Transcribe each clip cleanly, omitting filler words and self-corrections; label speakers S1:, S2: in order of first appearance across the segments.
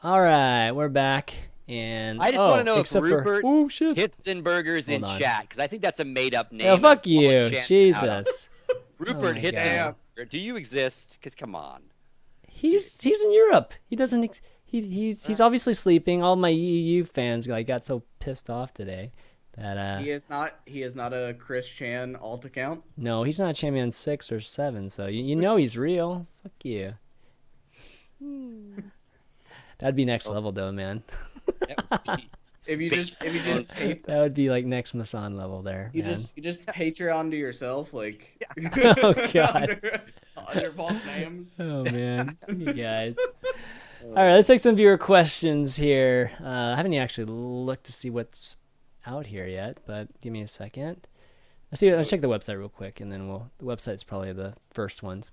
S1: All right, we're back. And
S2: I just want to know if Rupert
S1: shit.
S2: Hitzenberger's in
S1: Hold on.
S2: chat because I think that's a made-up name.
S1: Oh, fuck
S2: I'm calling
S1: you,
S2: Chan out on it.
S1: Jesus.
S2: Rupert
S1: my
S2: Hitzenberger,
S1: God.
S2: do you exist? Because come on.
S1: He's in Europe. He doesn't. He's obviously sleeping. All my EU fans got so pissed off today that
S3: He is not a Chris Chan alt account.
S1: no, he's not Champion 6 or 7. So you know he's real. Fuck you. That'd be next level though, man.
S3: If you just
S1: That would be like next Masan level there.
S3: you
S1: man.
S3: just Patreon to yourself like
S1: Oh God.
S3: under false names.
S1: Oh man, you guys. All right, let's take some viewer questions here. I haven't actually looked to see what's out here yet, but give me a second. I'll check the website real quick, and then the website's probably the first ones.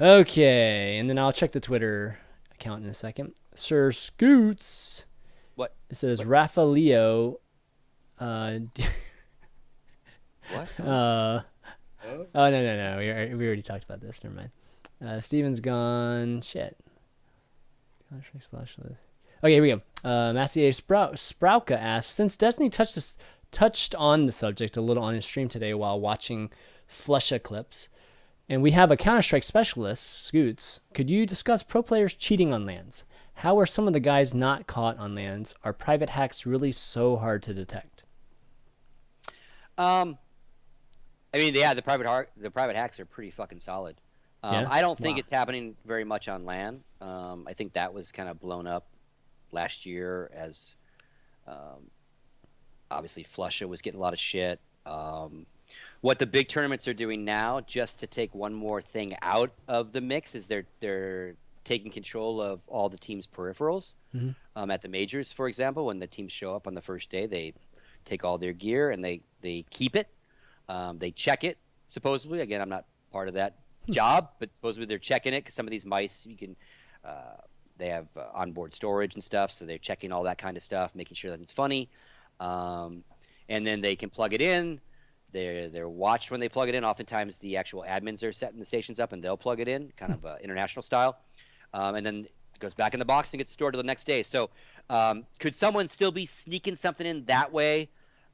S1: Okay, and then I'll check the Twitter account in a second. SirScoots.
S2: What?
S1: It says Rafa Leo.
S2: What?
S1: Oh no. We already talked about this. Never mind. Steven's gone. Shit. Okay, here we go. Massier Sprouka asks, since Destiny touched on the subject a little on his stream today while watching Flesha clips, and we have a Counter-Strike specialist, Scoots, could you discuss pro players cheating on lands? How are some of the guys not caught on lands? Are private hacks really so hard to detect?
S2: I mean, yeah, the private hacks are pretty fucking solid.
S1: Yeah?
S2: I don't think
S1: Wow.
S2: it's happening very much on LAN. I think that was kind of blown up last year as obviously Flusha was getting a lot of shit. What the big tournaments are doing now, just to take one more thing out of the mix, is they're taking control of all the team's peripherals. At the majors, for example, when the teams show up on the first day, they take all their gear and they keep it. They check it, supposedly. Again, I'm not part of that job, but supposedly they're checking it because some of these mice, you can, they have onboard storage and stuff, so they're checking all that kind of stuff, making sure that it's funny. And then they can plug it in. They're watched when they plug it in. Oftentimes, the actual admins are setting the stations up, and they'll plug it in, kind of international style. And then it goes back in the box and gets stored till the next day. So could someone still be sneaking something in that way?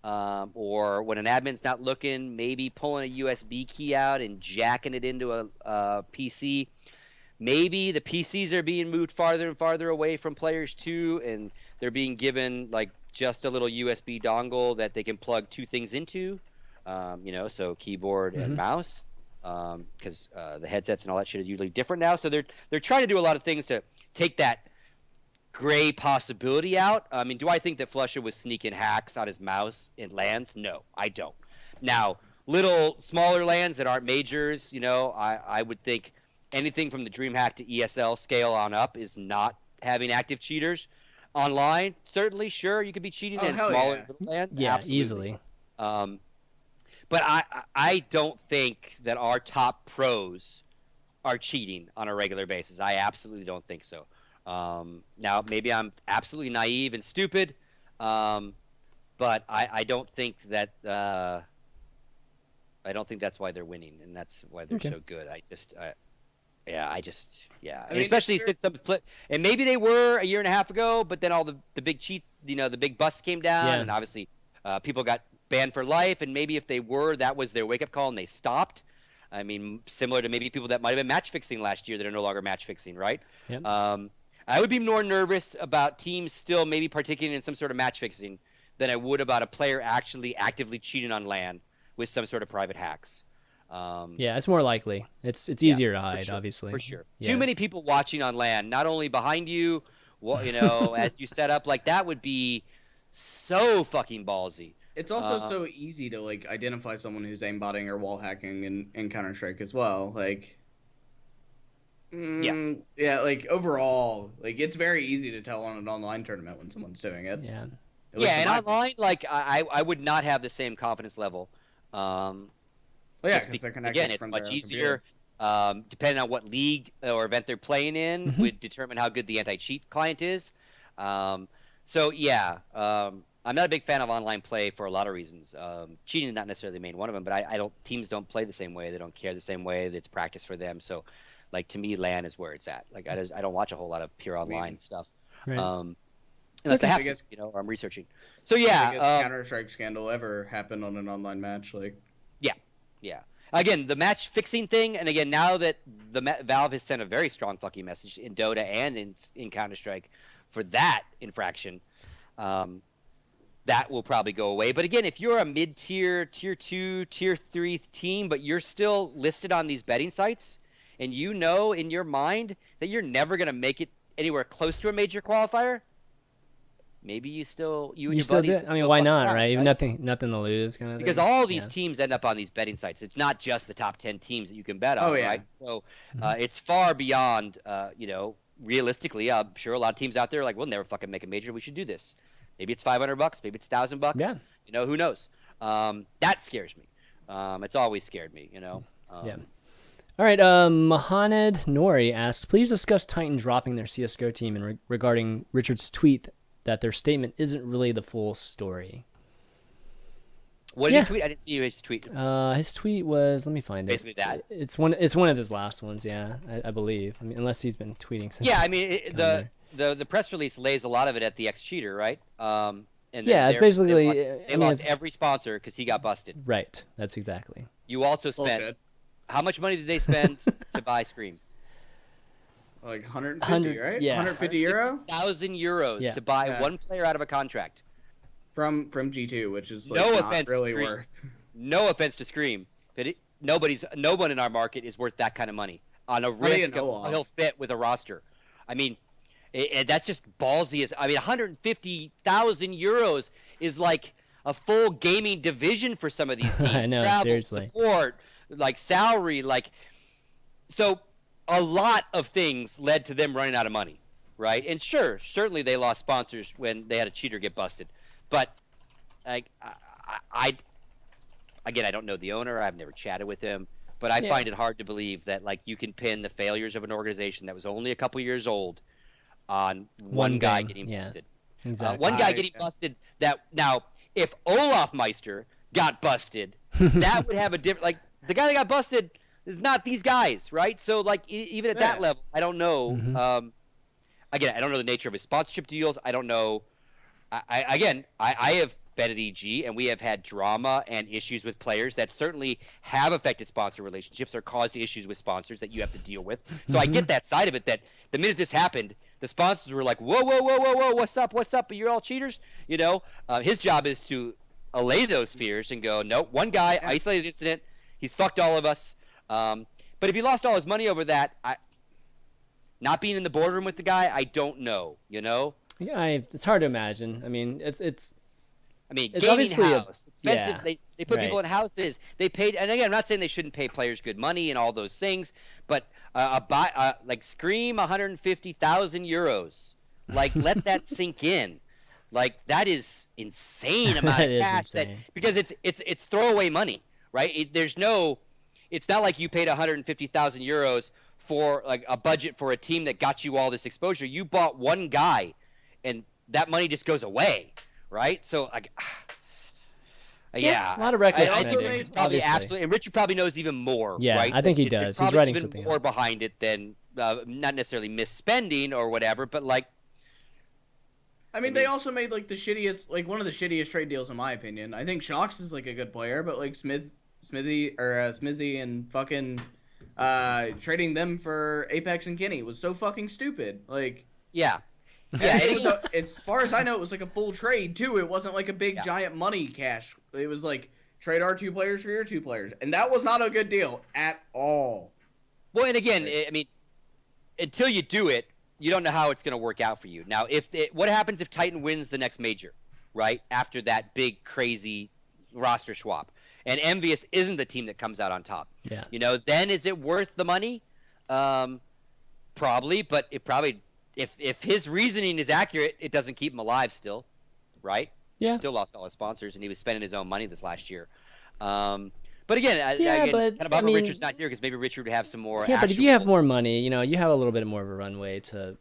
S2: Or when an admin's not looking, maybe pulling a USB key out and jacking it into a PC. Maybe the PCs are being moved farther and farther away from players too, and they're being given like just a little USB dongle that they can plug two things into, so keyboard and mouse, because the headsets and all that shit is usually different now. So they're trying to do a lot of things to take that gray possibility out. I mean, do I think that Flusha was sneaking hacks on his mouse in lands? No, I don't. Now, little smaller lands that aren't majors, I would think anything from the DreamHack to ESL scale on up is not having active cheaters. Online, certainly, sure, you could be cheating in smaller lands.
S1: Yeah,
S2: absolutely.
S1: easily.
S2: But I don't think that our top pros are cheating on a regular basis. I absolutely don't think so. Now, maybe I'm absolutely naive and stupid, but I don't think that I don't think that's why they're winning, and that's why they're so good. I mean, especially since and maybe they were a year and a half ago, but then all the big cheat, the big busts came down, and obviously people got banned for life, and maybe if they were, that was their wake-up call, and they stopped. I mean, similar to maybe people that might have been match fixing last year that are no longer match fixing, right?
S1: Yep.
S2: I would be more nervous about teams still maybe partaking in some sort of match fixing than I would about a player actually actively cheating on LAN with some sort of private hacks.
S1: Yeah, it's more likely. It's easier to hide, obviously.
S2: For sure.
S1: Yeah.
S2: Too many people watching on LAN, not only behind you, as you set up, like that would be so fucking ballsy.
S3: It's also so easy to like identify someone who's aimbotting or wall hacking in Counter-Strike as well. Like, like overall, like it's very easy to tell on an online tournament when someone's doing it.
S1: Yeah.
S2: And online, like I would not have the same confidence level.
S3: Well, yeah,
S2: because again, it's much easier. Depending on what league or event they're playing in, would determine how good the anti-cheat client is. I'm not a big fan of online play for a lot of reasons. Cheating is not necessarily the main one of them, but teams don't play the same way. They don't care the same way. It's practice for them. So, like to me, LAN is where it's at. Like I don't watch a whole lot of pure online stuff.
S1: Right.
S2: Unless I have
S3: Biggest-
S2: to, or I'm researching. So yeah,
S3: biggest Counter-Strike scandal ever happened on an online match. Like,
S2: yeah. Again, the match fixing thing, and again, now that Valve has sent a very strong fucking message in Dota and in Counter-Strike for that infraction, that will probably go away. But again, if you're a mid-tier, tier 2, tier 3 team, but you're still listed on these betting sites, and you know in your mind that you're never going to make it anywhere close to a major qualifier, maybe you and your
S1: still
S2: buddies.
S1: do it. I mean, why not, right? You've nothing to lose, kind of
S2: because
S1: thing.
S2: all these teams end up on these betting sites. It's not just the top 10 teams that you can bet on, right? So it's far beyond, realistically, I'm sure a lot of teams out there are like, we'll never fucking make a major. We should do this. Maybe it's $500, maybe it's $1,000.
S1: Yeah.
S2: Who knows? That scares me. It's always scared me,
S1: yeah. All right, Mohamed Nori asks, please discuss Titan dropping their CSGO team and regarding Richard's tweet that their statement isn't really the full story.
S2: What did he tweet? I didn't see his tweet.
S1: His tweet was, let me find it.
S2: Basically that.
S1: It's one of his last ones, yeah, I believe. I mean, unless he's been tweeting since.
S2: Yeah, I mean, the press release lays a lot of it at the X Cheater, right? And
S1: yeah, it's basically
S2: they lost every sponsor because he got busted.
S1: Right, that's exactly.
S2: You also spent
S3: bullshit.
S2: How much money did they spend to buy Scream?
S3: Like 150, right?
S1: Yeah.
S3: 150 euro?
S2: 1,000 euros to buy one player out of a contract.
S3: From G2, which is like,
S2: No
S3: not
S2: offense
S3: really
S2: to Scream.
S3: worth.
S2: No offense to Scream, but no one in our market is worth that kind of money on a risk of he'll fit with a roster. I mean, that's just ballsy. 150,000 euros is like a full gaming division for some of these teams.
S1: I know,
S2: Travel,
S1: seriously.
S2: support, like salary, so a lot of things led to them running out of money, right? And certainly they lost sponsors when they had a cheater get busted, but I don't know the owner. I've never chatted with him, but I find it hard to believe that you can pin the failures of an organization that was only a couple years old on one guy getting busted.
S1: Exactly.
S2: One guy getting busted. That now, if Olaf Meister got busted, that would have a different. The guy that got busted is not these guys, right? So even at that level, I don't know. Again, I don't know the nature of his sponsorship deals. I don't know. I have bet at EG, and we have had drama and issues with players that certainly have affected sponsor relationships or caused issues with sponsors that you have to deal with. So I get that side of it, that the minute this happened, the sponsors were like, whoa, what's up? You're all cheaters? His job is to allay those fears and go, no, one guy, isolated incident, he's fucked all of us. But if he lost all his money over that, not being in the boardroom with the guy, I don't know, Yeah,
S1: it's hard to imagine. I mean, it's
S2: gaming
S1: obviously
S2: house, expensive. They put people in houses. They paid, and again, I'm not saying they shouldn't pay players good money and all those things, but Scream 150,000 euros. Let that sink in. That is insane amount of cash. Because it's throwaway money, right? It's not like you paid 150,000 euros for a budget for a team that got you all this exposure. You bought one guy, and that money just goes away. Right, so
S1: a lot of reckless spending.
S2: Probably absolutely, and Richard probably knows even more.
S1: Yeah,
S2: right?
S1: I think he does. He's writing
S2: even
S1: something
S2: more behind it than not necessarily misspending or whatever, but
S3: they also made the shittiest, one of the shittiest trade deals in my opinion. I think Shox is a good player, but Smithy and fucking trading them for Apex and Kenny was so fucking stupid.
S2: Yeah.
S3: Yeah, it was as far as I know, it was a full trade too. It wasn't a big giant money cash. It was trade our 2 players for your 2 players, and that was not a good deal at all.
S2: Well, and again, until you do it, you don't know how it's going to work out for you. Now, what happens if Titan wins the next major, right? After that big crazy roster swap, and Envious isn't the team that comes out on top.
S1: Yeah.
S2: Then is it worth the money? Probably, but it probably. If his reasoning is accurate, it doesn't keep him alive still, right?
S1: Yeah.
S2: He still lost all his sponsors, and he was spending his own money this last year. But again, Richard's not here because maybe Richard would have some more.
S1: Yeah, but if you have more money, you have a little bit more of a runway to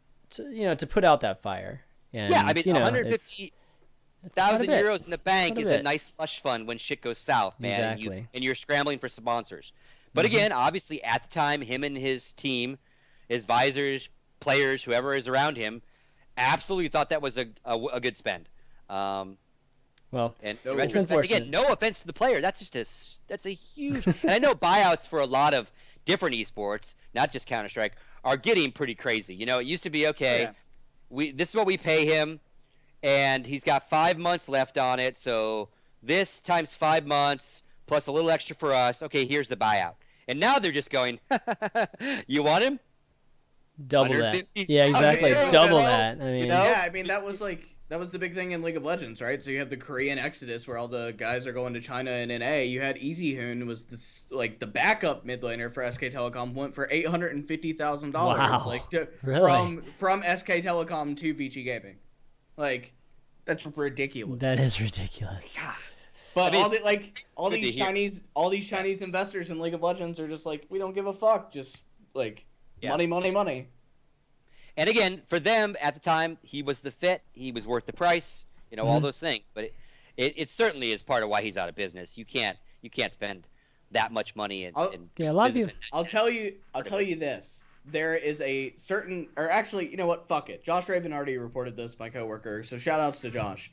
S1: put out that fire. And,
S2: 150,000 euros in the bank is a nice slush fund when shit goes south, man.
S1: Exactly.
S2: And you're scrambling for sponsors. But again, obviously, at the time, him and his team, his advisors, players, whoever is around him, absolutely thought that was a good spend.
S1: Well,
S2: And
S3: No.
S2: in
S1: It's
S2: retrospect,
S1: unfortunate.
S2: again, no offense to the player, that's a huge. And I know buyouts for a lot of different esports, not just Counter-Strike, are getting pretty crazy. You know, it used to be okay.
S3: Yeah.
S2: This is what we pay him, and he's got 5 months left on it. So this times 5 months plus a little extra for us. Okay, here's the buyout. And now they're just going, you want him?
S1: double that.
S2: 150.
S1: Yeah, exactly.
S3: Yeah,
S1: Double
S2: you know,
S1: that. I mean,
S2: you know?
S3: Yeah, I mean that was the big thing in League of Legends, right? So you have the Korean Exodus where all the guys are going to China and NA. You had EasyHoon was the backup mid laner for SK Telecom went for $850,000
S1: Wow.
S3: like
S1: Really?
S3: from SK Telecom to Vici Gaming. Like that's ridiculous.
S1: that is ridiculous.
S3: But
S2: I mean,
S3: all
S2: good to hear.
S3: these Chinese investors in League of Legends are just like, we don't give a fuck, just like
S2: Yeah.
S3: money, money, money.
S2: And again, for them at the time, he was the fit. He was worth the price. You know, all those things. But it certainly is part of why he's out of business. You can't spend that much money in
S1: Yeah, a lot of
S2: business
S1: people.
S3: I'll tell you this. There is a certain, or actually, you know what? Fuck it. Josh Raven already reported this, my coworker. So shout outs to Josh.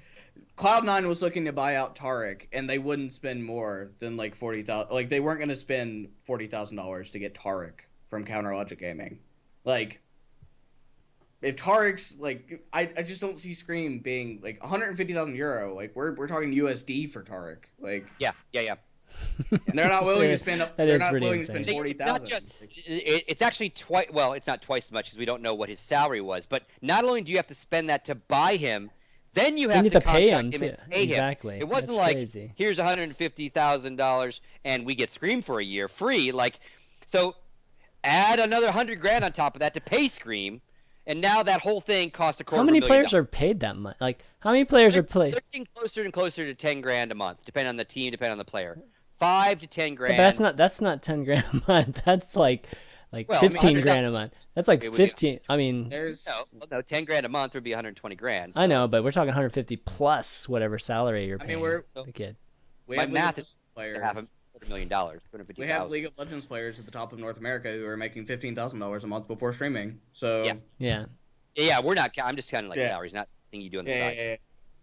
S3: Cloud9 was looking to buy out Taric, and they wouldn't spend more than like 40,000. Like they weren't going to spend $40,000 to get Taric from CounterLogic Gaming. Like, if Taric's like, I just don't see Scream being like 150,000 euro. Like we're talking USD for Taric. Like,
S2: yeah.
S3: and they're not willing to spend.
S1: That
S3: They're
S1: is
S3: not
S1: pretty
S3: willing to
S1: insane.
S3: spend
S2: It's not
S3: 40,000.
S2: just. It's actually twice. Well, it's not twice as much because we don't know what his salary was. But not only do you have to spend that to buy him, then you have
S1: need
S2: to
S1: to pay
S2: contract
S1: him,
S2: him and
S1: too.
S2: pay him.
S1: Exactly.
S2: It wasn't
S1: That's
S2: like
S1: crazy.
S2: here's $150,000 and we get Scream for a year free. Like, so add another $100,000 on top of that to pay Scream, and now that whole thing costs
S1: How many players are paid that much? Like, how many players are played?
S2: They're getting closer and closer to $10,000 a month, depending on the team, depending on the player. 5 to 10 grand.
S1: But that's not 10 grand a month. That's like
S2: Well, I mean,
S1: 15 grand a
S2: 100,000.
S1: month. That's like
S2: It would be-
S1: 15. I mean,
S3: There's
S2: No, $10,000 a month would be $120,000.
S1: I know, but we're talking 150 plus whatever salary you're
S3: I
S1: paying.
S3: mean, we're-
S1: the kid.
S3: we
S2: My
S3: have League of
S2: math is
S3: Legends
S2: half
S3: players.
S2: $250,000.
S3: We have League of Legends players at the top of North America who are making $15,000 a month before streaming. So
S2: Yeah.
S1: Yeah.
S2: Yeah, we're not. I'm just kind of like
S3: Yeah.
S2: salaries, not thing you do on the
S3: yeah,
S2: side.
S3: yeah, yeah.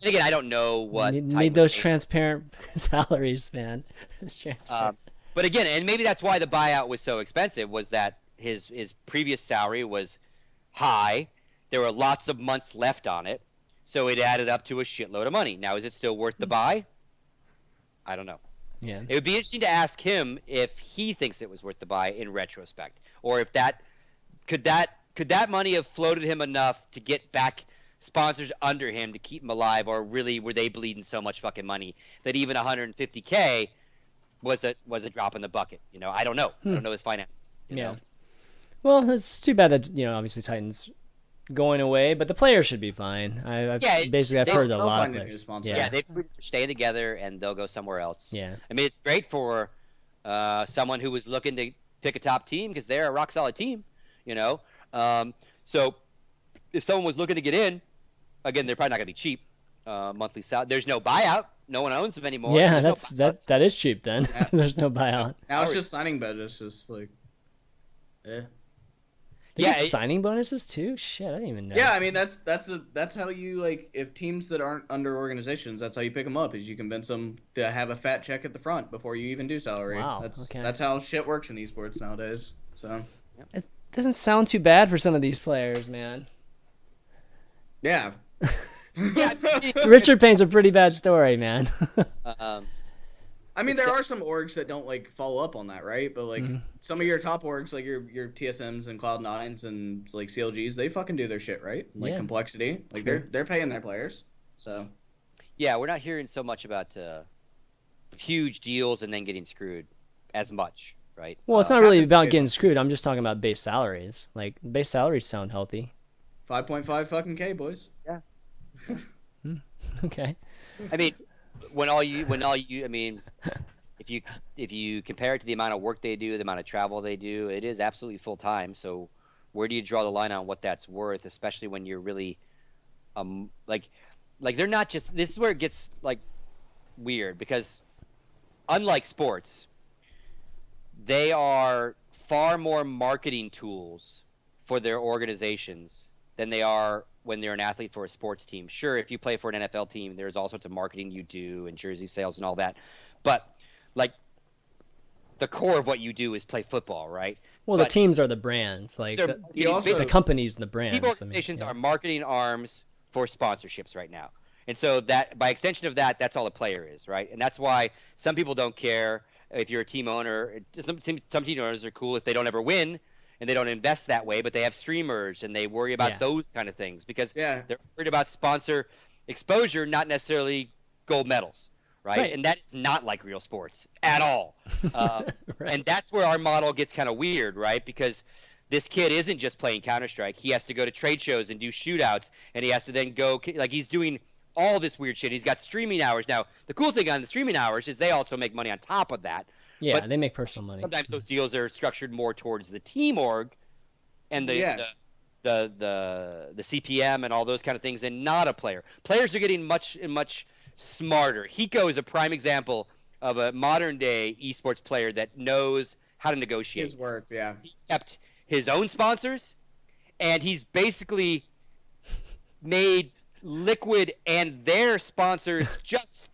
S2: And again, I don't know what
S1: need
S2: type of
S1: those
S2: thing.
S1: transparent salaries, man. It's transparent.
S2: But again, and maybe that's why the buyout was so expensive, was that his previous salary was high. There were lots of months left on it, so it added up to a shitload of money. Now, is it still worth the buy? I don't know.
S1: Yeah.
S2: It would be interesting to ask him if he thinks it was worth the buy in retrospect, or if that could that money have floated him enough to get back sponsors under him to keep him alive, or really were they bleeding so much fucking money that even 150K was a drop in the bucket? You know, I don't know. I don't know his finances. You
S1: Yeah.
S2: know?
S1: Well, it's too bad that obviously Titans going away, but the players should be fine. I've heard a
S3: they'll
S1: lot of
S3: find a new
S1: players.
S3: sponsor.
S2: Yeah, they stay together and they'll go somewhere else.
S1: Yeah.
S2: I mean, it's great for someone who was looking to pick a top team because they're a rock solid team, you know. So if someone was looking to get in, again, they're probably not going to be cheap. Monthly salary. There's no buyout. No one owns them anymore.
S1: Yeah,
S2: There's no
S1: that is cheap then.
S3: Yeah.
S1: There's no buyout.
S3: Now it's just signing budgets, just like,
S1: They
S2: Yeah,
S1: get
S2: it-
S1: signing bonuses too. Shit, I didn't even know.
S3: yeah. I mean, that's how you like, if teams that aren't under organizations, that's how you pick them up. Is you convince them to have a fat check at the front before you even do salary.
S1: Wow,
S3: That's
S1: okay.
S3: that's how shit works in esports nowadays. So
S1: It doesn't sound too bad for some of these players, man.
S3: yeah.
S1: Richard paints a pretty bad story, man.
S3: I mean, there are some orgs that don't like follow up on that, right? But like some of your top orgs, like your TSMs and Cloud9s and like CLGs, they fucking do their shit, right? Like
S1: Yeah.
S3: Complexity, like they're paying their players. So
S2: Yeah, we're not hearing so much about huge deals and then getting screwed as much, right?
S1: Well, it's not really
S3: happens
S1: about
S3: occasionally.
S1: getting screwed. I'm just talking about base salaries. Like base salaries sound healthy.
S3: 5.5 fucking K, boys.
S1: Okay.
S2: I mean, I mean, if you compare it to the amount of work they do, the amount of travel they do, it is absolutely full time. So where do you draw the line on what that's worth, especially when you're really like they're not just, this is where it gets like weird, because unlike sports, they are far more marketing tools for their organizations than they are when they're an athlete for a sports team. Sure, if you play for an NFL team, there's all sorts of marketing you do and jersey sales and all that. But like the core of what you do is play football, right?
S1: Well,
S2: but
S1: the teams are the brands, like the companies and the brands.
S2: People organizations are marketing arms for sponsorships right now. And so that, by extension of that, that's all a player is, right? And that's why some people don't care if you're a team owner. Some team owners are cool if they don't ever win and they don't invest that way, but they have streamers and they worry about those kind of things because they're worried about sponsor exposure, not necessarily gold medals, right? And that is not like real sports at all. And that's where our model gets kind of weird, right? Because this kid isn't just playing Counter-Strike. He has to go to trade shows and do shootouts, and he has to then go – like he's doing – all this weird shit. He's got streaming hours. Now, the cool thing on the streaming hours is they also make money on top of that.
S1: Yeah,
S2: but
S1: they make personal money.
S2: Sometimes those deals are structured more towards the team org and the CPM and all those kind of things, and not a player. Players are getting much smarter. Hiko is a prime example of a modern-day esports player that knows how to negotiate.
S3: His work, yeah.
S2: He kept his own sponsors, and he's basically made – Liquid and their sponsors just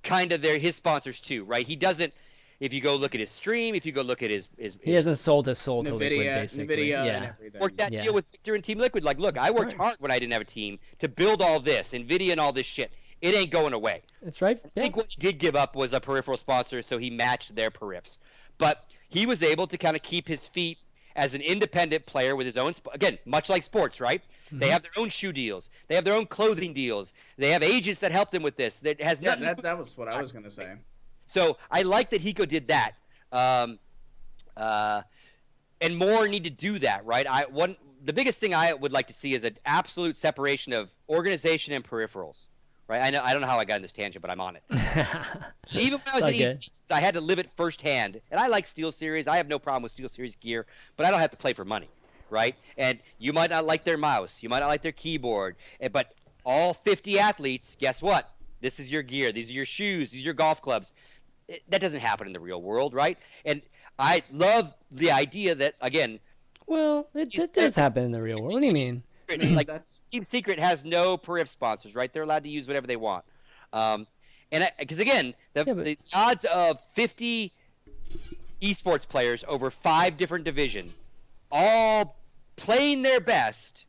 S2: kind of his sponsors too, right? He doesn't. If you go look at his stream, if you go look at his
S1: he hasn't sold his soul to Liquid, basically.
S3: And everything.
S2: Worked that deal with Victor and Team Liquid. Like, look, I worked hard when I didn't have a team to build all this, NVIDIA and all this shit. It ain't going away.
S1: That's right.
S2: I think what he did give up was a peripheral sponsor, so he matched their periffs. But he was able to kind of keep his feet as an independent player with his own, again, much like sports, right? Mm-hmm. They have their own shoe deals. They have their own clothing deals. They have agents that help them with this. That has nothing.
S3: That was what I was going to say.
S2: So I like that Hiko did that. And more need to do that, right? The biggest thing I would like to see is an absolute separation of organization and peripherals. Right? I don't know how I got in this tangent, but I'm on it. Even when I was in EST, I had to live it firsthand. And I like SteelSeries. I have no problem with SteelSeries gear, but I don't have to play for money, right? And you might not like their mouse. You might not like their keyboard. But all 50 athletes, guess what? This is your gear. These are your shoes. These are your golf clubs. That doesn't happen in the real world, right? And I love the idea that, again...
S1: Well, it does happen in the real world. What do you mean?
S2: Like Team Secret has no peripheral sponsors, right? They're allowed to use whatever they want. Because again, the odds of 50 esports players over 5 different divisions, all playing their best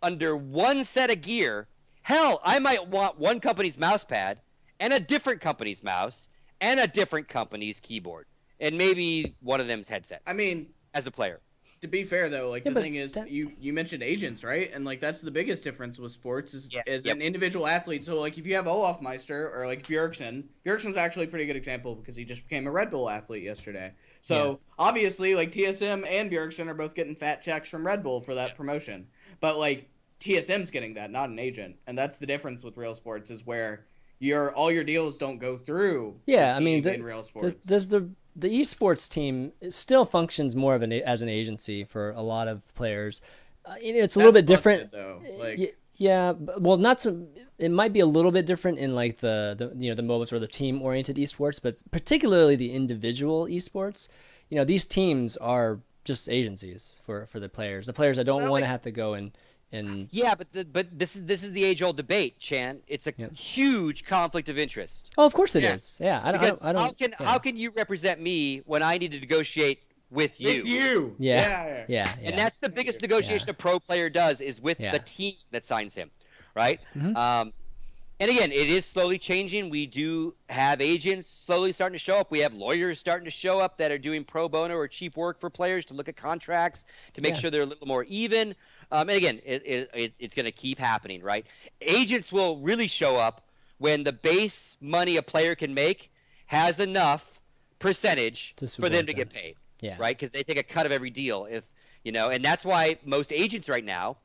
S2: under one set of gear. Hell, I might want one company's mouse pad and a different company's mouse and a different company's keyboard, and maybe one of them's headset.
S3: I mean,
S2: as a player.
S3: To be fair, though, like the thing is, you mentioned agents, right? And like that's the biggest difference with sports is an individual athlete. So like if you have Olafmeister or like Bjergsen's actually a pretty good example because he just became a Red Bull athlete yesterday. So obviously, like TSM and Bjergsen are both getting fat checks from Red Bull for that promotion. But like TSM's getting that, not an agent, and that's the difference with real sports is where all your deals don't go through.
S1: Yeah, I mean,
S3: in real sports.
S1: The esports team still functions more of as an agency for a lot of players. It's a little bit different,
S3: though.
S1: Well, not so. It might be a little bit different in like the MOBAs or the team-oriented esports, but particularly the individual esports. These teams are just agencies for the players. The players that don't want to have to go and.
S2: Yeah, but this is the age-old debate, Chan. It's a huge conflict of interest.
S1: Oh, of course it is. Yeah, I don't.
S2: How can you represent me when I need to negotiate with you?
S3: With you.
S1: Yeah.
S2: And that's the biggest negotiation a pro player does is with the team that signs him, right?
S1: Mm-hmm.
S2: And again, it is slowly changing. We do have agents slowly starting to show up. We have lawyers starting to show up that are doing pro bono or cheap work for players to look at contracts to make sure they're a little more even. And again, it's going to keep happening, right? Agents will really show up when the base money a player can make has enough percentage for them to get paid, right? Because they take a cut of every deal. And that's why most agents right now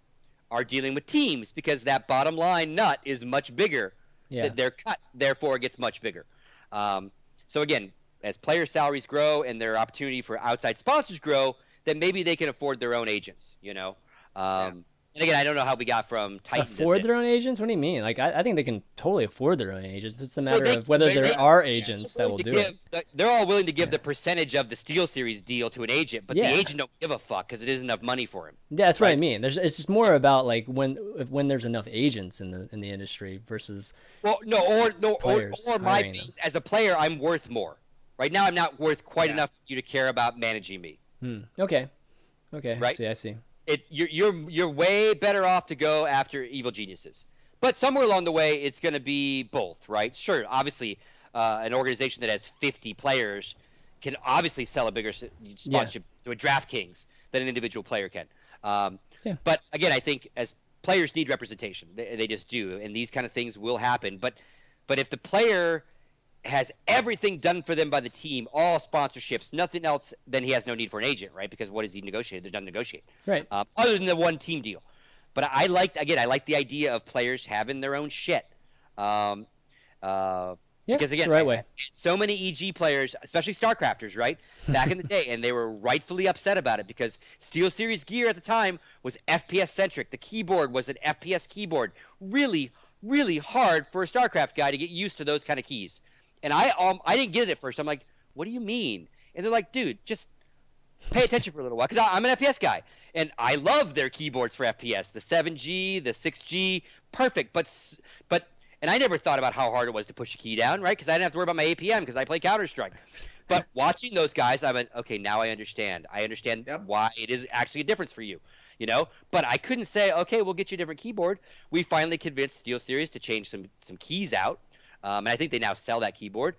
S2: are dealing with teams because that bottom line nut is much bigger. Their cut, therefore, it gets much bigger. So again, as player salaries grow and their opportunity for outside sponsors grow, then maybe they can afford their own agents, And And again, I don't know how we got from Titan
S1: Afford
S2: to
S1: their
S2: this.
S1: own agents? What do you mean? Like, I think they can totally afford their own agents. It's a
S2: No,
S1: matter of whether
S2: they
S1: there are agents that will do it.
S2: They're all willing to give the percentage of the Steel Series deal to an agent, but the
S1: Yeah.
S2: agent don't give a fuck because it isn't enough money for him.
S1: Yeah, that's what I
S2: Right.
S1: mean. It's just more about like when there's enough agents in the industry versus
S2: Well, no,
S1: players
S2: or my
S1: hiring
S2: piece, as a player, I'm worth more. Right now, I'm not worth quite enough for you to care about managing me.
S1: Okay.
S2: Right.
S1: I see.
S2: You're way better off to go after evil geniuses. But somewhere along the way, it's going to be both, right? Sure, obviously, an organization that has 50 players can obviously sell a bigger sponsorship to a DraftKings than an individual player can. But again, I think as players need representation, they just do, and these kind of things will happen. But if the player has everything done for them by the team, all sponsorships, nothing else, then he has no need for an agent, right? Because what does he negotiate? There's nothing to negotiate.
S1: Right.
S2: Other than the one team deal. But I like the idea of players having their own shit. Because again,
S1: it's the right way.
S2: so many EG players, especially StarCrafters, right, back in the day, and they were rightfully upset about it because Steel Series gear at the time was FPS centric. The keyboard was an FPS keyboard. Really, really hard for a StarCraft guy to get used to those kind of keys. And I didn't get it at first. I'm like, what do you mean? And they're like, dude, just pay attention for a little while, because I'm an FPS guy, and I love their keyboards for FPS. The 7G, the 6G, perfect. But and I never thought about how hard it was to push a key down, right? Because I didn't have to worry about my APM because I play Counter-Strike. But watching those guys, I went, okay, now I understand. I understand why it is actually a difference for you, you know? But I couldn't say, okay, we'll get you a different keyboard. We finally convinced SteelSeries to change some keys out. And I think they now sell that keyboard.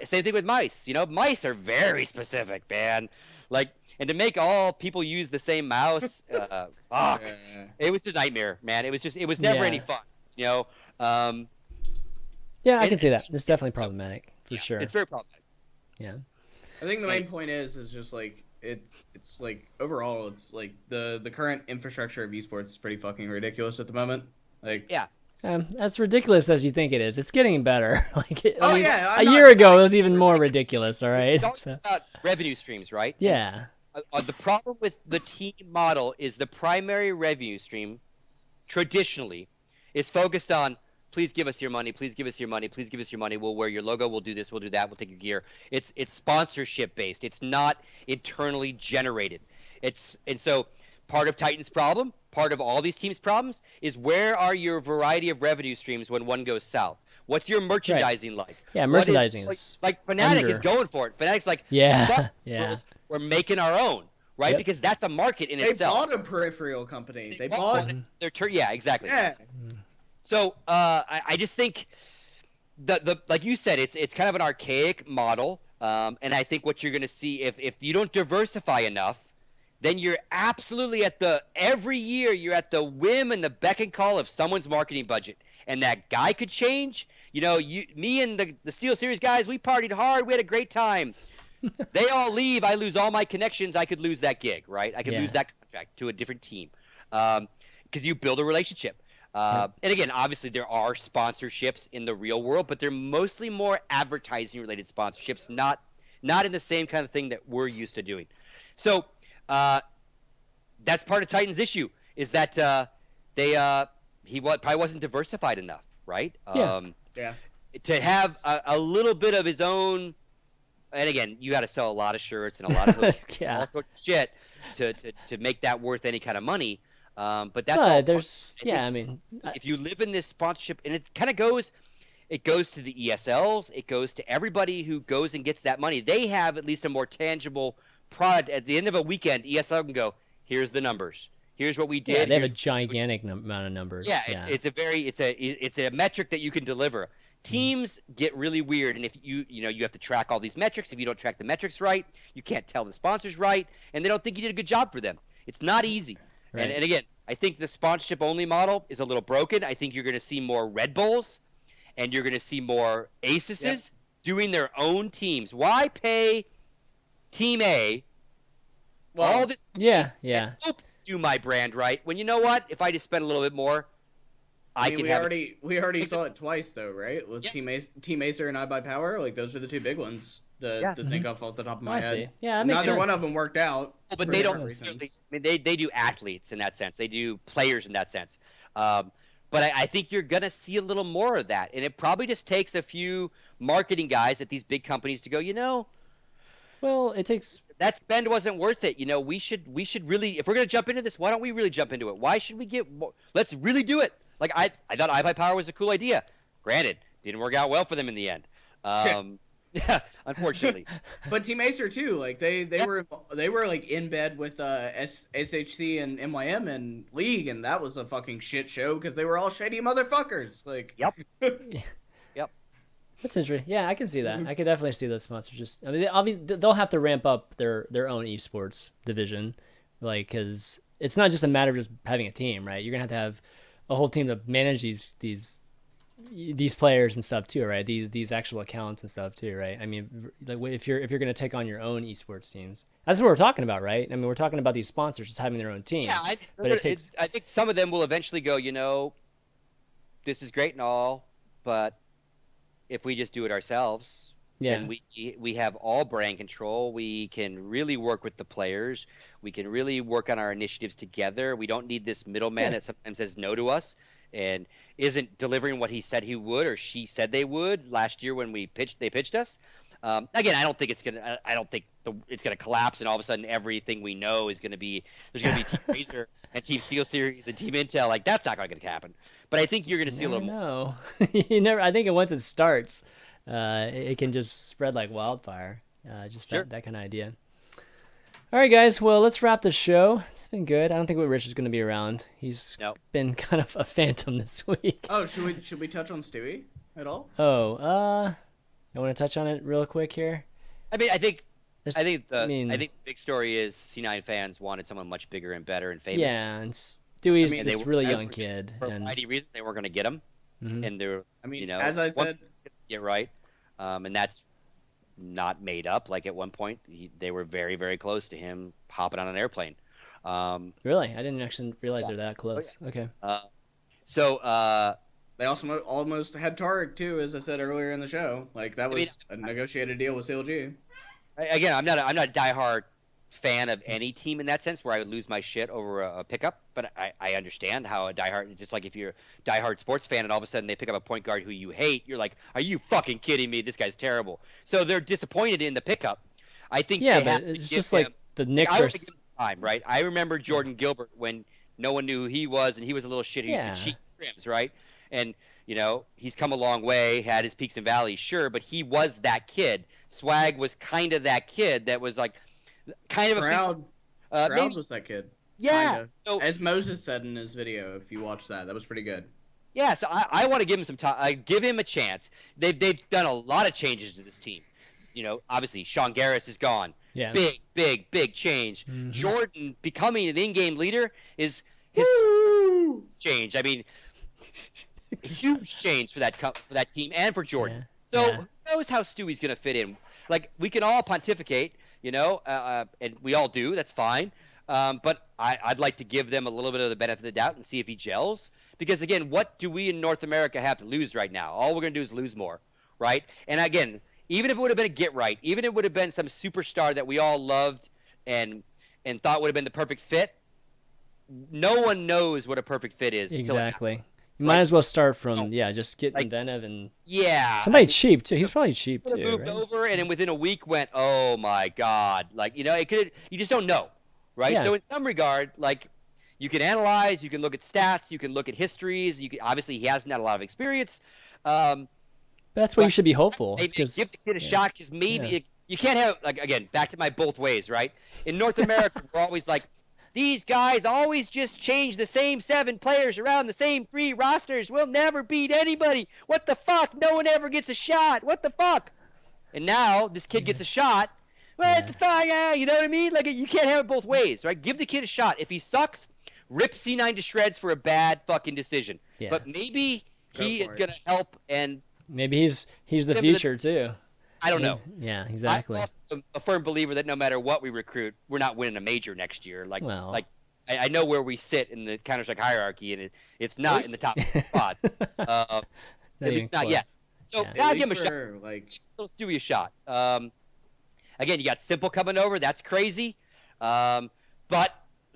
S2: Same thing with mice. You know, mice are very specific, man. Like, and to make all people use the same mouse, it was a nightmare, man. It was never any fun, you know?
S1: I can see that. It's definitely problematic for sure.
S2: It's very problematic.
S1: Yeah.
S3: I think the main point is just like it's like overall it's like the current infrastructure of esports is pretty fucking ridiculous at the moment. Like
S1: As ridiculous as you think it is, it's getting better. Like,
S3: a
S1: year ago it was even more ridiculous. All right.
S2: It's all about revenue streams, right?
S1: Yeah.
S2: The problem with the team model is the primary revenue stream, traditionally, is focused on please give us your money, please give us your money, please give us your money. We'll wear your logo, we'll do this, we'll do that, we'll take your gear. It's sponsorship based. It's not internally generated. And so part of Titan's problem, part of all these teams' problems, is where are your variety of revenue streams when one goes south? What's your merchandising like?
S1: Yeah, merchandising is
S2: like Fnatic is going for it. Fnatic's like, we're making our own, right? Because that's a market in itself.
S3: They bought a peripheral company. They bought
S2: their exactly.
S3: Yeah.
S2: So I just think the like you said, it's kind of an archaic model, and I think what you're going to see if you don't diversify enough, then you're absolutely every year you're at the whim and the beck and call of someone's marketing budget, and that guy could change. You know, me and the Steel Series guys, we partied hard, we had a great time. They all leave, I lose all my connections, I could lose that gig, right? I could lose that contract to a different team, because you build a relationship. And again, obviously there are sponsorships in the real world, but they're mostly more advertising related sponsorships, not in the same kind of thing that we're used to doing. So that's part of Titan's issue, is that he probably wasn't diversified enough, right? To have a little bit of his own, and again, you got to sell a lot of shirts and a lot of all sorts of shit to make that worth any kind of money. But that's all.
S1: I mean,
S2: if you live in this sponsorship, and it kind of goes to the ESLs, it goes to everybody who goes and gets that money. They have at least a more tangible product. At the end of a weekend, ESL can go, here's the numbers. Here's what we did.
S1: Yeah, they have a gigantic amount of numbers.
S2: Yeah, it's a metric that you can deliver. Teams get really weird, and if you have to track all these metrics. If you don't track the metrics right, you can't tell the sponsors right, and they don't think you did a good job for them. It's not easy. Right. And again, I think the sponsorship only model is a little broken. I think you're going to see more Red Bulls, and you're going to see more Aces doing their own teams. Why pay Team A?
S1: Well,
S2: do my brand right. When you know what? If I just spend a little bit more,
S3: we already saw it twice though, right? With Team Acer and iBuyPower, like those are the two big ones. to think of off the top of my
S1: I
S3: head.
S1: see. Yeah, that makes
S3: Neither
S1: sense.
S3: one of them worked out.
S2: Well, but
S3: for
S2: they
S3: different
S2: don't.
S3: reasons.
S2: I mean, they do athletes in that sense. They do players in that sense. But I think you're gonna see a little more of that, and it probably just takes a few marketing guys at these big companies to go.
S1: Well, it takes.
S2: That spend wasn't worth it. We should really, if we're gonna jump into this, why don't we really jump into it? Why should we get? Let's really do it. Like I thought iPad Power was a cool idea. Granted, didn't work out well for them in the end. Yeah, unfortunately.
S3: But Team Acer too, like they were like in bed with SHC and MYM and League, and that was a fucking shit show because they were all shady motherfuckers. Like,
S2: Yep.
S1: That's interesting. Yeah, I can see that. I could definitely see those sponsors. Just, I mean, they'll have to ramp up their own esports division, like, because it's not just a matter of just having a team, right? You're gonna have to have a whole team to manage these players and stuff too, right? These actual accounts and stuff too, right? I mean, like, if you're gonna take on your own esports teams, that's what we're talking about, right? I mean, we're talking about these sponsors just having their own teams.
S2: Yeah,
S1: but it takes.
S2: I think some of them will eventually go. This is great and all, but if we just do it ourselves, then we have all brand control. We can really work with the players. We can really work on our initiatives together. We don't need this middleman that sometimes says no to us and isn't delivering what he said he would or she said they would last year when they pitched us. Again, I don't think it's gonna collapse and all of a sudden everything we know is gonna be there's gonna be Team Razer and Team Steel Series and Team Intel. Like, that's not gonna happen. But I think you're gonna see a little more.
S1: No, I think once it starts, it can just spread like wildfire. That kind of idea. All right, guys. Well, let's wrap the show. It's been good. I don't think Rich is going to be around. He's been kind of a phantom this week.
S3: Oh, should we touch on Stewie at all?
S1: Oh, I want to touch on it real quick here.
S2: I mean, I think the big story is C9 fans wanted someone much bigger and better and famous.
S1: Yeah, and Stewie's this really young kid.
S2: For a variety of reasons, they weren't going to get him.
S1: Mm-hmm.
S2: And they're,
S3: as I said,
S2: get right. And that's not made up. Like, at one point, they were very, very close to him hopping on an airplane.
S1: Really? I didn't actually realize they're that close. Okay.
S3: They also almost had Tarek too, as I said earlier in the show. Like, that was a negotiated deal with CLG.
S2: Again, I'm not a diehard fan of any team in that sense where I would lose my shit over a pickup, but I understand how a diehard, just like if you're a diehard sports fan and all of a sudden they pick up a point guard who you hate, you're like, are you fucking kidding me? This guy's terrible. So they're disappointed in the pickup. I think
S1: but it's just like the Knicks are
S2: time, right? I remember Jordan Gilbert when no one knew who he was and he was a little shit. He used to cheat scrims, right? And he's come a long way, had his peaks and valleys, sure, but he was that kid. Swag was kind of that kid that was like kind of
S3: Crowd was that kid.
S2: Yeah.
S3: Kinda. So, as Moses said in his video, if you watch that was pretty good.
S2: Yeah, so I want to give him some time. Give him a chance. They've done a lot of changes to this team. Obviously Sean Garris is gone.
S1: Yeah.
S2: Big change. Mm-hmm. Jordan becoming an in-game leader is his change. I mean, huge change for that team and for Jordan.
S1: Yeah.
S2: So who knows how Stewie's going to fit in? Like, we can all pontificate, and we all do. That's fine. But I'd like to give them a little bit of the benefit of the doubt and see if he gels. Because, again, what do we in North America have to lose right now? All we're going to do is lose more, right? And, again, even if it would have been a get right, even if it would have been some superstar that we all loved and thought would have been the perfect fit, no one knows what a perfect fit is.
S1: Exactly. You might as well start from just get inventive and somebody cheap too. He's probably cheap too.
S2: Moved over and then within a week went, oh my god! Like, it could. You just don't know, right?
S1: Yeah.
S2: So in some regard, like, you can analyze, you can look at stats, you can look at histories. Obviously he hasn't had a lot of experience.
S1: But that's why you should be hopeful.
S2: Maybe give the kid a shot because maybe you can't have, like, again, back to my both ways, right? In North America, we're always like, these guys always just change the same 7 players around the same 3 rosters. We'll never beat anybody. What the fuck? No one ever gets a shot. What the fuck? And now this kid gets a shot. What the fuck? You know what I mean? Like, you can't have it both ways, right? Give the kid a shot. If he sucks, rip C9 to shreds for a bad fucking decision. Yeah. But maybe he is going to help, and
S1: maybe he's the future too.
S2: I don't know.
S1: Yeah, exactly.
S2: I'm a firm believer that no matter what we recruit, we're not winning a major next year. I know where we sit in the Counter-Strike hierarchy, and it's not in the top spot. It's not yet. So I'll give him a shot.
S3: Like,
S2: Let's do a shot. Again, you got Simple coming over. That's crazy. But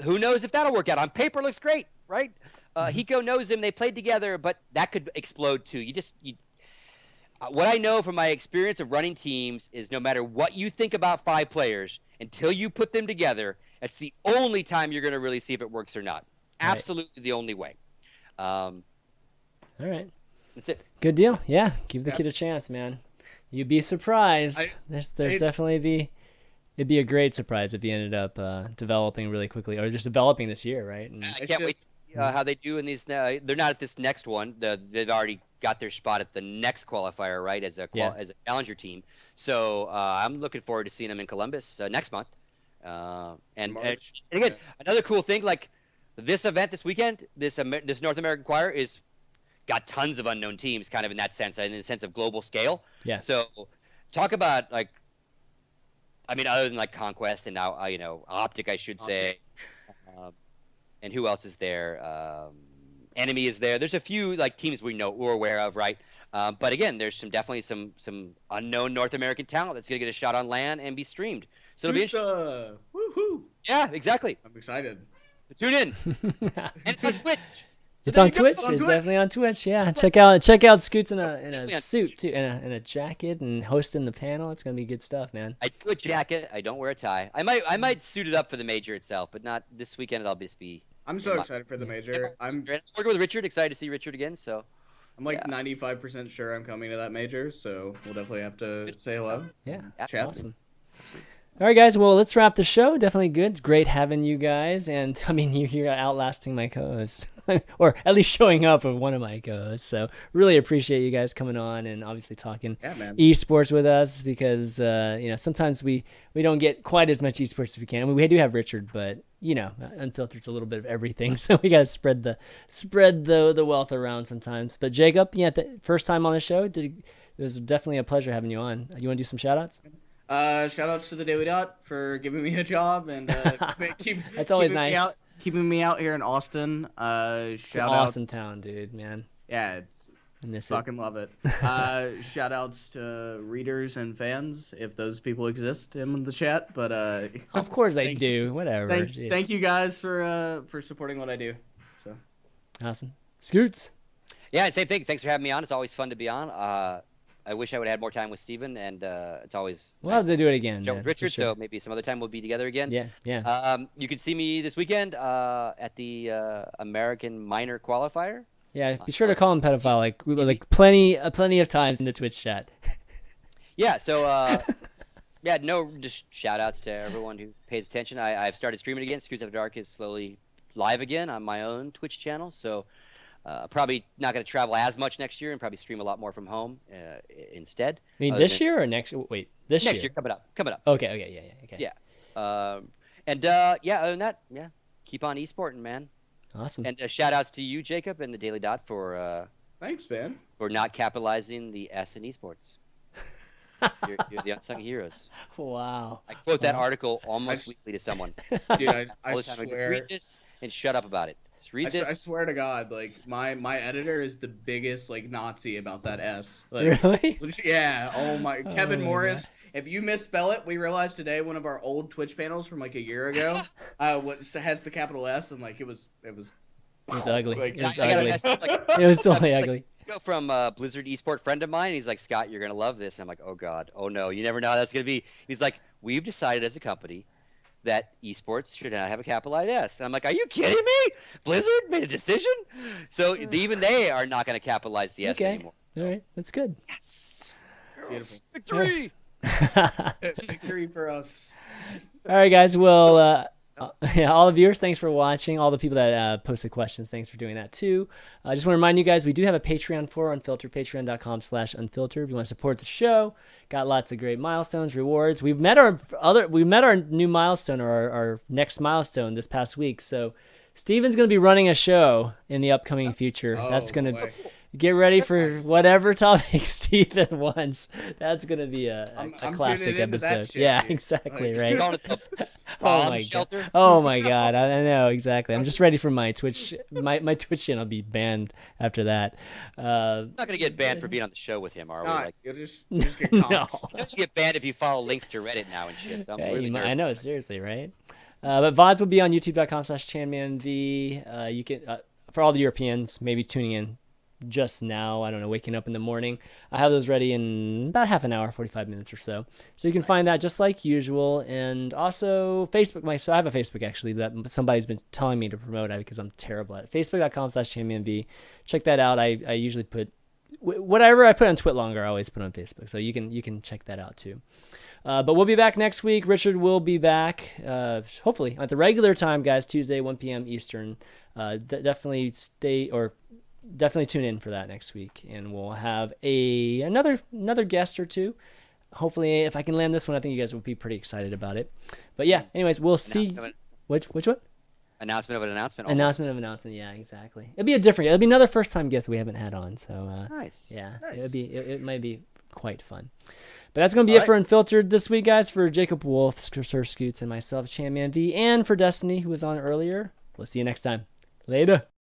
S2: who knows if that'll work out. On paper, looks great, right? Hiko knows him. They played together, but that could explode too. What I know from my experience of running teams is no matter what you think about 5 players, until you put them together, it's the only time you're going to really see if it works or not. Right. Absolutely the only way.
S1: All right.
S2: That's it.
S1: Good deal. Yeah, give the kid a chance, man. You'd be surprised. There's definitely it'd be a great surprise if he ended up developing really quickly, or just developing this year, right? And
S2: I can't wait how they do in these. They're not at this next one. They've already got their spot at the next qualifier, right? As a challenger team. So I'm looking forward to seeing them in Columbus next month. And again, another cool thing, like this event this weekend, this North American Choir is got tons of unknown teams, kind of in that sense, in the sense of global scale. Yeah. So talk about like, I mean, other than like Conquest and now Optic, I should say, and who else is there? Enemy is there. There's a few like teams we're aware of, right? But again, there's definitely some unknown North American talent that's gonna get a shot on LAN and be streamed. So it'll be interesting.
S3: Woohoo!
S2: Yeah, exactly.
S3: I'm excited.
S2: So tune in. And it's on Twitch.
S1: It's on Twitch. It's definitely on Twitch. Yeah, check out Scoots in a suit too, in a jacket, and hosting the panel. It's gonna be good stuff, man.
S2: I do a jacket. I don't wear a tie. I might suit it up for the major itself, but not this weekend. It'll just be.
S3: I'm so excited for the major. I'm
S2: working with Richard. Excited to see Richard again. So.
S3: I'm like 95% sure I'm coming to that major, so we'll definitely have to say hello.
S1: Yeah,
S3: chat.
S1: Awesome. All right, guys. Well, let's wrap the show. Definitely good. Great having you guys. And, I mean, you're outlasting my co-host. Or at least showing up with one of my co-hosts. So really appreciate you guys coming on and obviously talking esports with us because, sometimes we don't get quite as much esports as we can. I mean, we do have Richard, but, Unfiltered's a little bit of everything. So we got to spread the wealth around sometimes. But, Jacob, the first time on the show, it was definitely a pleasure having you on. You want to do some shout-outs?
S3: Shout outs to the Daily Dot for giving me a job and
S1: that's always nice.
S3: Keeping me out here in Austin.
S1: It's an awesome town, dude, man.
S3: Yeah, fucking love it. Shout outs to readers and fans if those people exist in the chat. But
S1: of course they do. Whatever.
S3: Thank you guys for supporting what I do. So
S1: awesome, Scoots.
S2: Yeah, same thing. Thanks for having me on. It's always fun to be on. I wish I would have had more time with Steven, and it's always
S1: we'll have to do it again.
S2: Joe with Richard, so maybe some other time we'll be together again.
S1: Yeah.
S2: You can see me this weekend at the American Minor Qualifier.
S1: Yeah, be sure to call him pedophile like plenty of times in the Twitch chat.
S2: Yeah. So just shout outs to everyone who pays attention. I've started streaming again. Scoots After Dark is slowly live again on my own Twitch channel. So. Probably not going to travel as much next year and probably stream a lot more from home instead.
S1: I mean, this year or next? Wait, this year?
S2: Next year, coming up.
S1: Okay, okay.
S2: Yeah. Other than that, keep on esporting, man.
S1: Awesome.
S2: And shout outs to you, Jacob, and the Daily Dot for
S3: thanks, man,
S2: for not capitalizing the S in esports. You're the unsung heroes.
S1: Wow.
S2: I quote that article almost weekly to someone.
S3: Dude, I swear.
S2: Read this and shut up about it. Read this.
S3: I swear to God, like my editor is the biggest like Nazi about that S. Like,
S1: really?
S3: Yeah. Oh my, Kevin Morris. God. If you misspell it, we realized today one of our old Twitch panels from like a year ago, has the capital S, and like it was
S1: ugly.
S3: Like,
S1: it was ugly. It was totally ugly.
S2: Let's go from Blizzard esport friend of mine. He's like, Scott, you're gonna love this. And I'm like, oh God, oh no, you never know how that's gonna be. He's like, we've decided as a company that esports should not have a capitalized S. And I'm like, are you kidding me? Blizzard made a decision? So even they are not going to capitalize the S anymore. So.
S1: All right, that's good.
S2: Yes.
S3: Beautiful.
S2: Victory!
S3: Victory for us.
S1: All right, guys. Well, all the viewers, thanks for watching. All the people that posted questions, thanks for doing that too. I just want to remind you guys, we do have a Patreon for Unfiltered, patreon.com/unfiltered. If you want to support the show, got lots of great milestones, rewards. We met our new milestone, or our next milestone this past week. So Steven's going to be running a show in the upcoming future. That's going to Get ready for whatever topic Steven wants. That's gonna be a
S3: I'm
S1: classic
S3: tuning into that
S1: episode.
S3: shit,
S1: Yeah,
S3: dude.
S1: exactly,
S3: Like,
S1: right?
S2: Going to the
S1: Oh
S2: bomb
S1: my
S2: shelter.
S1: god! Oh my god! I know exactly. I'm just ready for my Twitch. My Twitch channel be banned after that.
S2: It's not gonna get banned for being on the show with him, are we?
S3: Not,
S2: Like,
S3: you'll just get
S1: No.
S3: coxed.
S2: you get banned if you follow links to Reddit now and shit. So I'm
S1: Yeah,
S2: really
S1: I
S2: nervous.
S1: know, seriously, right? But VODs will be on youtube.com/ChanManV. You can, for all the Europeans, maybe tuning in just now, I don't know, waking up in the morning. I have those ready in about half an hour, 45 minutes or so. So you can find that just like usual. And also Facebook, so I have a Facebook actually that somebody's been telling me to promote because I'm terrible at it. Facebook.com/ChanManV. Check that out. I usually put, whatever I put on Twitlonger, I always put on Facebook. So you can check that out too. But we'll be back next week. Richard will be back, hopefully at the regular time, guys. Tuesday, 1 p.m. Eastern. Definitely tune in for that next week, and we'll have another guest or two. Hopefully, if I can land this one, I think you guys will be pretty excited about it. But yeah, anyways, we'll see. Which one?
S2: Announcement of an announcement.
S1: Announcement of announcement. Yeah, exactly. It'll be another first time guest we haven't had on. So
S2: Nice.
S1: Yeah,
S3: Nice.
S1: it might be quite fun. But that's going to be it for Unfiltered this week, guys. For Jacob Wolf, SirScoots, and myself, ChanManV, and for Destiny, who was on earlier. We'll see you next time. Later.